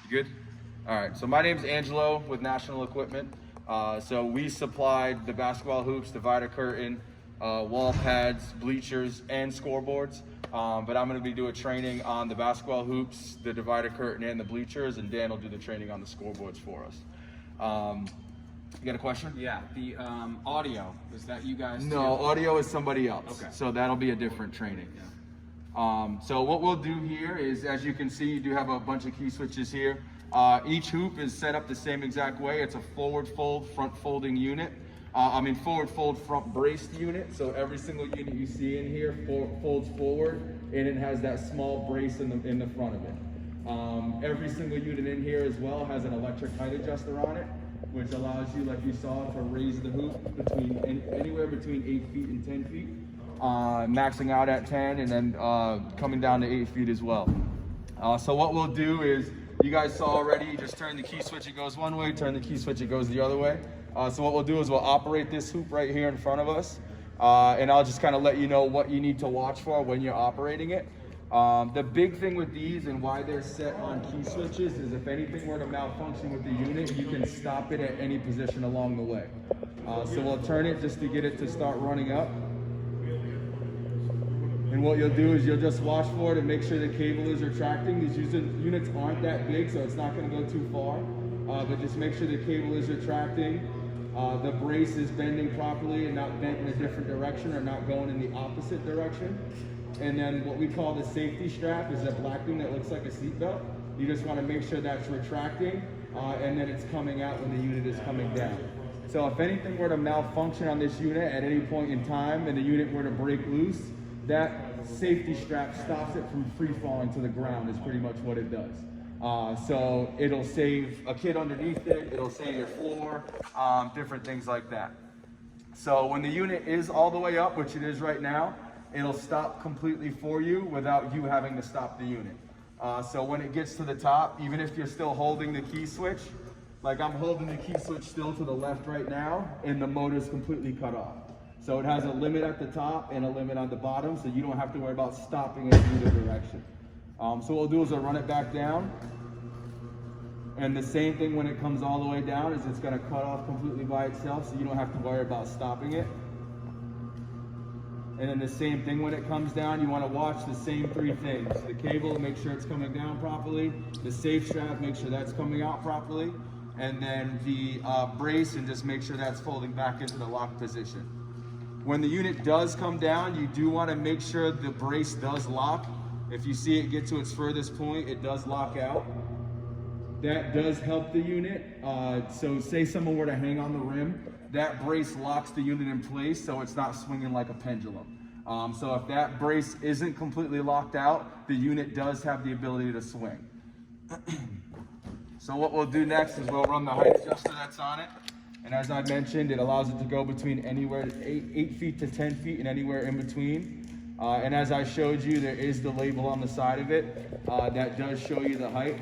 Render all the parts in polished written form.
Good? All right, so my name's Angelo with National Equipment. So we supplied the basketball hoops, divider curtain, wall pads, bleachers, and scoreboards. But I'm gonna be doing training on the basketball hoops, the divider curtain, and the bleachers, and Dan will do the training on the scoreboards for us. You got a question? Yeah, the audio, is that you guys No, too? audio is somebody else. Okay. So that'll be a different training. So what we'll do here is, as you can see, you do have a bunch of key switches here. Each hoop is set up the same exact way. It's a forward fold, front folding unit. Forward fold, front braced unit. So every single unit you see in here folds forward, and it has that small brace in the front of it. Every single unit in here as well has an electric height adjuster on it, which allows you, like you saw, to raise the hoop anywhere between 8 feet and 10 feet. Maxing out at 10 and then coming down to 8 feet as well. So what we'll do is, you guys saw already, just turn the key switch, it goes one way, turn the key switch, it goes the other way. So what we'll do is we'll operate this hoop right here in front of us, and I'll just kind of let you know what you need to watch for when you're operating it. The big thing with these and why they're set on key switches is if anything were to malfunction with the unit, you can stop it at any position along the way. So we'll turn it just to get it to start running up. And what you'll do is you'll just watch for it and make sure the cable is retracting. These units aren't that big, so it's not going to go too far. But just make sure the cable is retracting. The brace is bending properly and not bent in a different direction or not going in the opposite direction. And then what we call the safety strap is that black thing that looks like a seatbelt. You just want to make sure that's retracting and then it's coming out when the unit is coming down. So if anything were to malfunction on this unit at any point in time and the unit were to break loose, that safety strap stops it from free falling to the ground is pretty much what it does. So it'll save a kid underneath it, it'll save your floor, different things like that. So when the unit is all the way up, which it is right now, it'll stop completely for you without you having to stop the unit. So when it gets to the top, even if you're still holding the key switch, like I'm holding the key switch still to the left right now, and the motor's completely cut off. So it has a limit at the top and a limit on the bottom, so you don't have to worry about stopping it in either direction. So what we'll do is we'll run it back down. And the same thing when it comes all the way down is it's gonna cut off completely by itself, so you don't have to worry about stopping it. And then the same thing when it comes down, you wanna watch the same three things. The cable, make sure it's coming down properly. The safe strap, make sure that's coming out properly. And then the brace, and just make sure that's folding back into the lock position. When the unit does come down, you do want to make sure the brace does lock. If you see it get to its furthest point, it does lock out. That does help the unit. So say someone were to hang on the rim, that brace locks the unit in place so it's not swinging like a pendulum. So if that brace isn't completely locked out, the unit does have the ability to swing. So what we'll do next is we'll run the height adjuster that's on it. And as I mentioned, it allows it to go between anywhere 8 feet to 10 feet and anywhere in between. And as I showed you, there is the label on the side of it that does show you the height.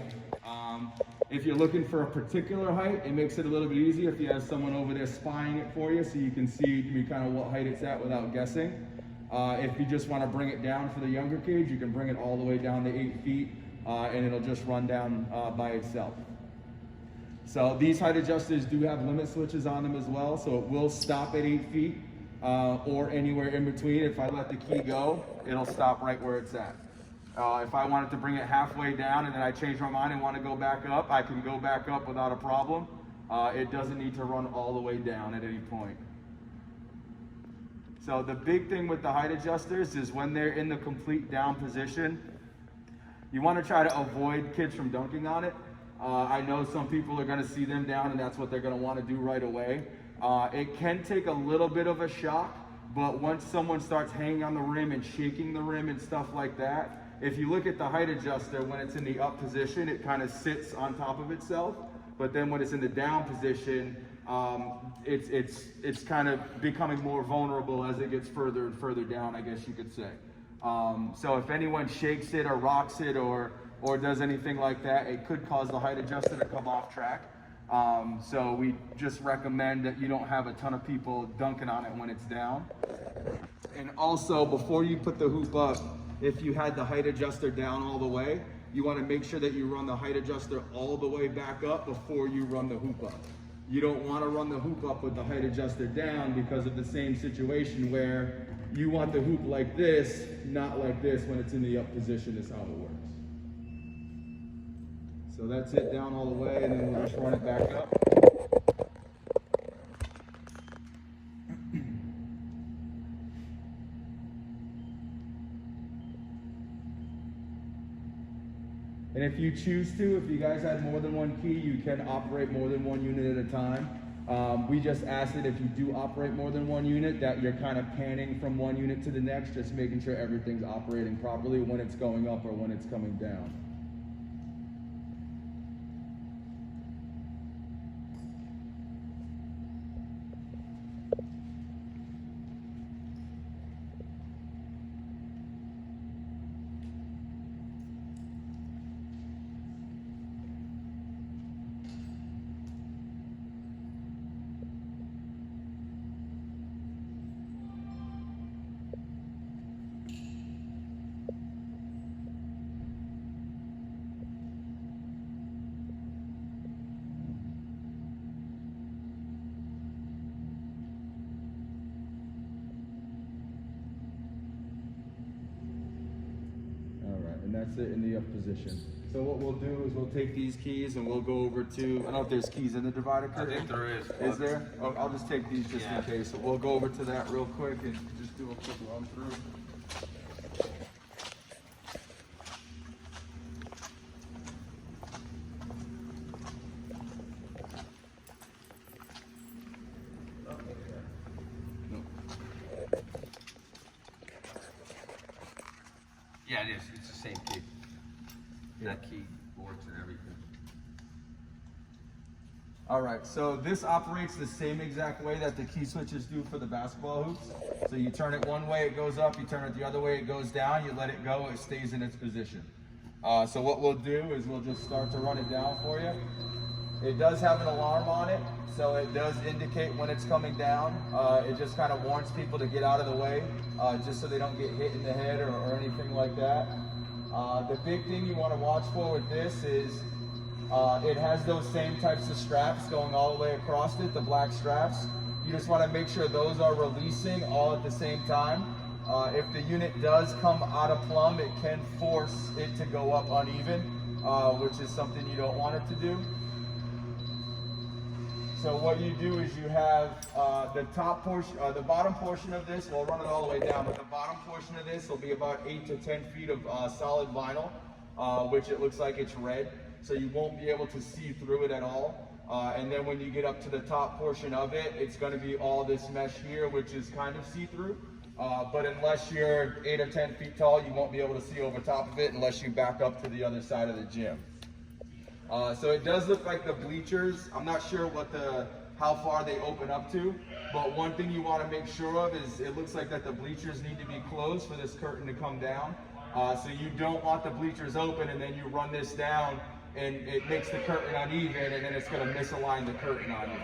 If you're looking for a particular height, it makes it a little bit easier if you have someone over there spying it for you so you can see kind of what height it's at without guessing. If you just want to bring it down for the younger kids, you can bring it all the way down to 8 feet and it'll just run down by itself. So these height adjusters do have limit switches on them as well, so it will stop at 8 feet or anywhere in between. If I let the key go, it'll stop right where it's at. If I wanted to bring it halfway down and then I change my mind and want to go back up, I can go back up without a problem. It doesn't need to run all the way down at any point. So the big thing with the height adjusters is when they're in the complete down position, you want to try to avoid kids from dunking on it. I know some people are going to see them down and that's what they're going to want to do right away. It can take a little bit of a shock, but once someone starts hanging on the rim and shaking the rim and stuff like that, if you look at the height adjuster, when it's in the up position, it kind of sits on top of itself. But then when it's in the down position, it's kind of becoming more vulnerable as it gets further and further down, I guess you could say. So if anyone shakes it or rocks it or does anything like that, it could cause the height adjuster to come off track. So we just recommend that you don't have a ton of people dunking on it when it's down. And also, before you put the hoop up, if you had the height adjuster down all the way, you want to make sure that you run the height adjuster all the way back up before you run the hoop up. You don't want to run the hoop up with the height adjuster down because of the same situation where you want the hoop like this, not like this when it's in the up position is how it works. So that's it down all the way, and then we'll just run it back up. And if you choose to, if you guys had more than one key, you can operate more than one unit at a time. We just ask that if you do operate more than one unit, that you're kind of panning from one unit to the next, just making sure everything's operating properly when it's going up or when it's coming down. And that's it in the up position. So what we'll do is we'll take these keys and we'll go over to, I don't know if there's keys in the divider curtain. I think there is. Is there? Oh, I'll just take these just in case. So we'll go over to that real quick and just do a quick run through. Yeah, it is. It's the same key. That key works and everything. All right, so this operates the same exact way that the key switches do for the basketball hoops. So you turn it one way, it goes up. You turn it the other way, it goes down. You let it go, it stays in its position. So what we'll do is we'll just start to run it down for you. It does have an alarm on it, so it does indicate when it's coming down. It just kind of warns people to get out of the way, just so they don't get hit in the head or anything like that. The big thing you want to watch for with this is it has those same types of straps going all the way across it, the black straps. You just want to make sure those are releasing all at the same time. If the unit does come out of plumb, it can force it to go up uneven, which is something you don't want it to do. So what you do is you have the top portion, the bottom portion of this, we'll run it all the way down, but the bottom portion of this will be about 8 to 10 feet of solid vinyl, which it looks like it's red, so you won't be able to see through it at all. And then when you get up to the top portion of it, it's going to be all this mesh here, which is kind of see-through. But unless you're 8 or 10 feet tall, you won't be able to see over top of it unless you back up to the other side of the gym. So it does look like the bleachers. I'm not sure how far they open up to, but one thing you want to make sure of is it looks like that the bleachers need to be closed for this curtain to come down. So you don't want the bleachers open and then you run this down and it makes the curtain uneven and then it's going to misalign the curtain on you.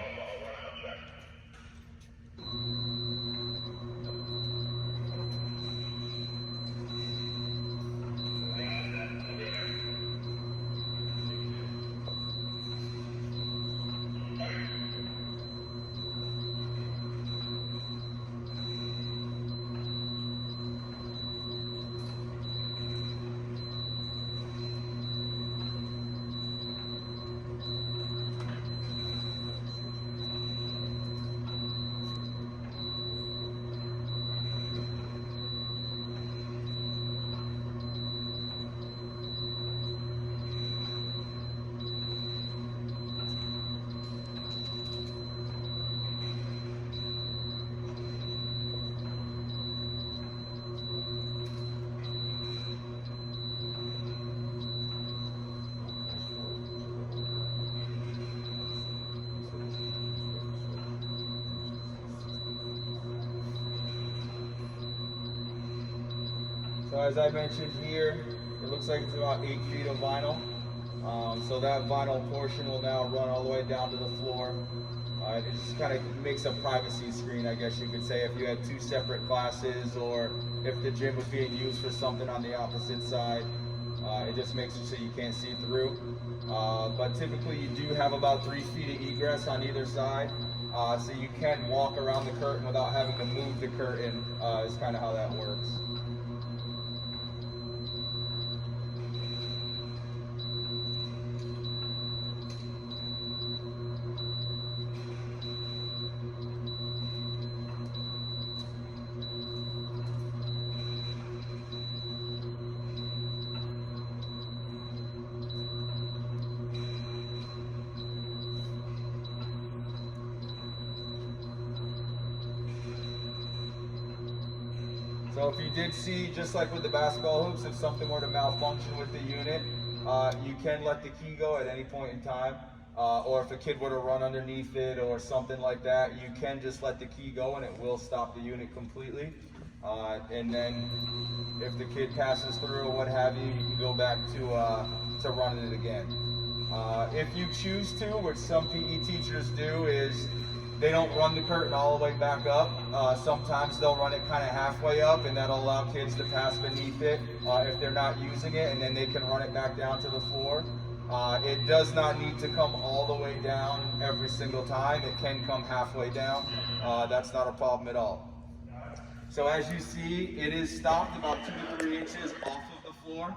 So as I mentioned here, it looks like it's about 8 feet of vinyl. So that vinyl portion will now run all the way down to the floor. It just kind of makes a privacy screen, I guess you could say, if you had 2 separate classes or if the gym was being used for something on the opposite side. It just makes it so you can't see through. But typically you do have about 3 feet of egress on either side. So you can walk around the curtain without having to move the curtain, is kind of how that works. So if you did see, just like with the basketball hoops, if something were to malfunction with the unit, you can let the key go at any point in time. Or if a kid were to run underneath it or something like that, you can just let the key go and it will stop the unit completely. And then if the kid passes through or what have you, you can go back to running it again. If you choose to, which some PE teachers do, is they don't run the curtain all the way back up. Sometimes they'll run it kind of halfway up, and that'll allow kids to pass beneath it if they're not using it, and then they can run it back down to the floor. It does not need to come all the way down every single time. It can come halfway down. That's not a problem at all. So as you see, it is stopped about 2 to 3 inches off of the floor.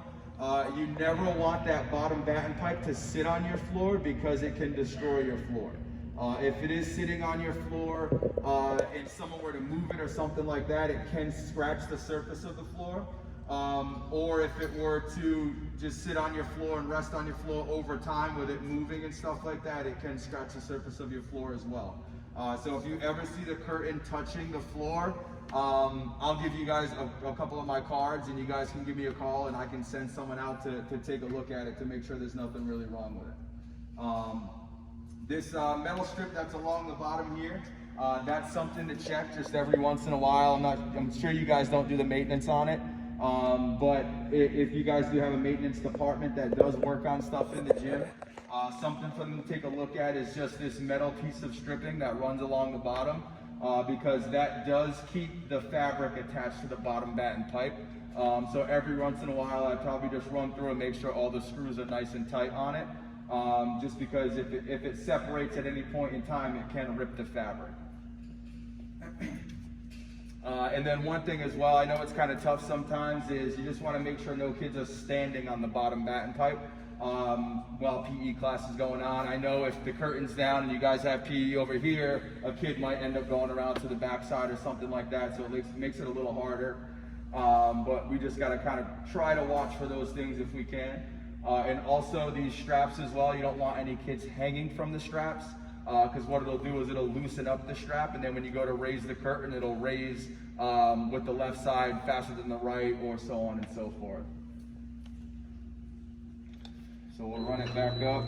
You never want that bottom batten pipe to sit on your floor because it can destroy your floor. If it is sitting on your floor and someone were to move it or something like that, it can scratch the surface of the floor. Or if it were to just sit on your floor and rest on your floor over time with it moving and stuff like that, it can scratch the surface of your floor as well. So if you ever see the curtain touching the floor, I'll give you guys a couple of my cards and you guys can give me a call and I can send someone out to take a look at it to make sure there's nothing really wrong with it. This metal strip that's along the bottom here, that's something to check just every once in a while. I'm sure you guys don't do the maintenance on it, but if you guys do have a maintenance department that does work on stuff in the gym, something for them to take a look at is just this metal piece of stripping that runs along the bottom, because that does keep the fabric attached to the bottom batten pipe. So every once in a while, I probably just run through and make sure all the screws are nice and tight on it. Just because if it separates at any point in time, it can rip the fabric. And then one thing as well, I know it's kind of tough sometimes, is you just want to make sure no kids are standing on the bottom batten pipe while PE class is going on. I know if the curtain's down and you guys have PE over here, a kid might end up going around to the backside or something like that, so it makes it a little harder. But we just got to kind of try to watch for those things if we can. And also these straps as well, you don't want any kids hanging from the straps, because what it'll do is it'll loosen up the strap, and then when you go to raise the curtain, it'll raise with the left side faster than the right, or so on and so forth. So we'll run it back up.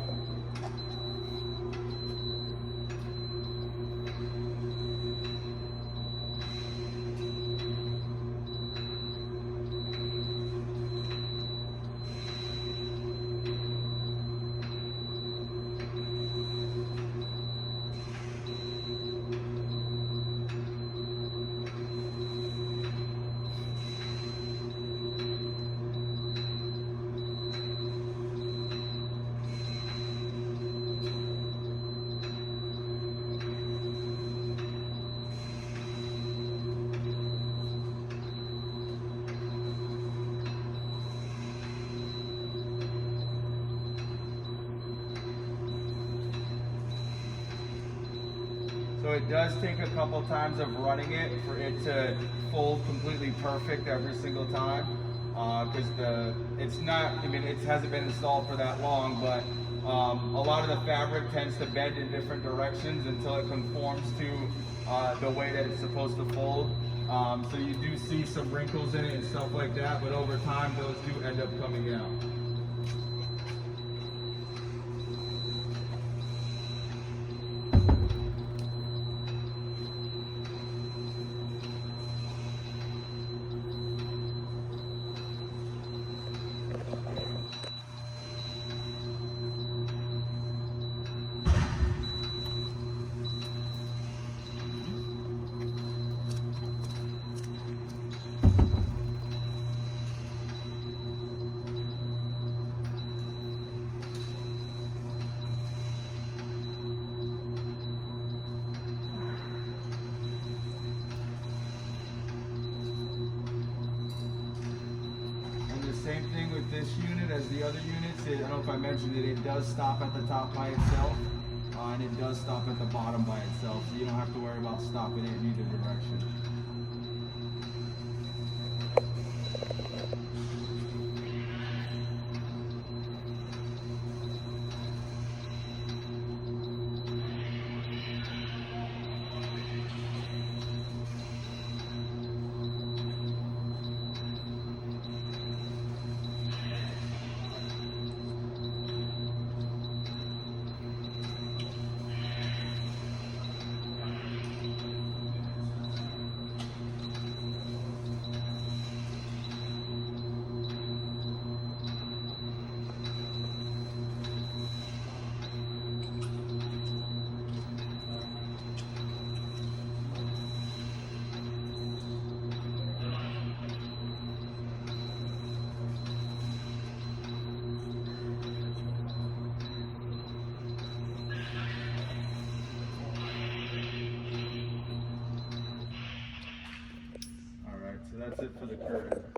So it does take a couple times of running it for it to fold completely perfect every single time, because it's not, I mean, it hasn't been installed for that long, but a lot of the fabric tends to bend in different directions until it conforms to the way that it's supposed to fold. So you do see some wrinkles in it and stuff like that, but over time those do end up coming out. this unit as the other units, I don't know if I mentioned it, it does stop at the top by itself, and it does stop at the bottom by itself, so you don't have to worry about stopping it in either direction. So that's it for the curtain.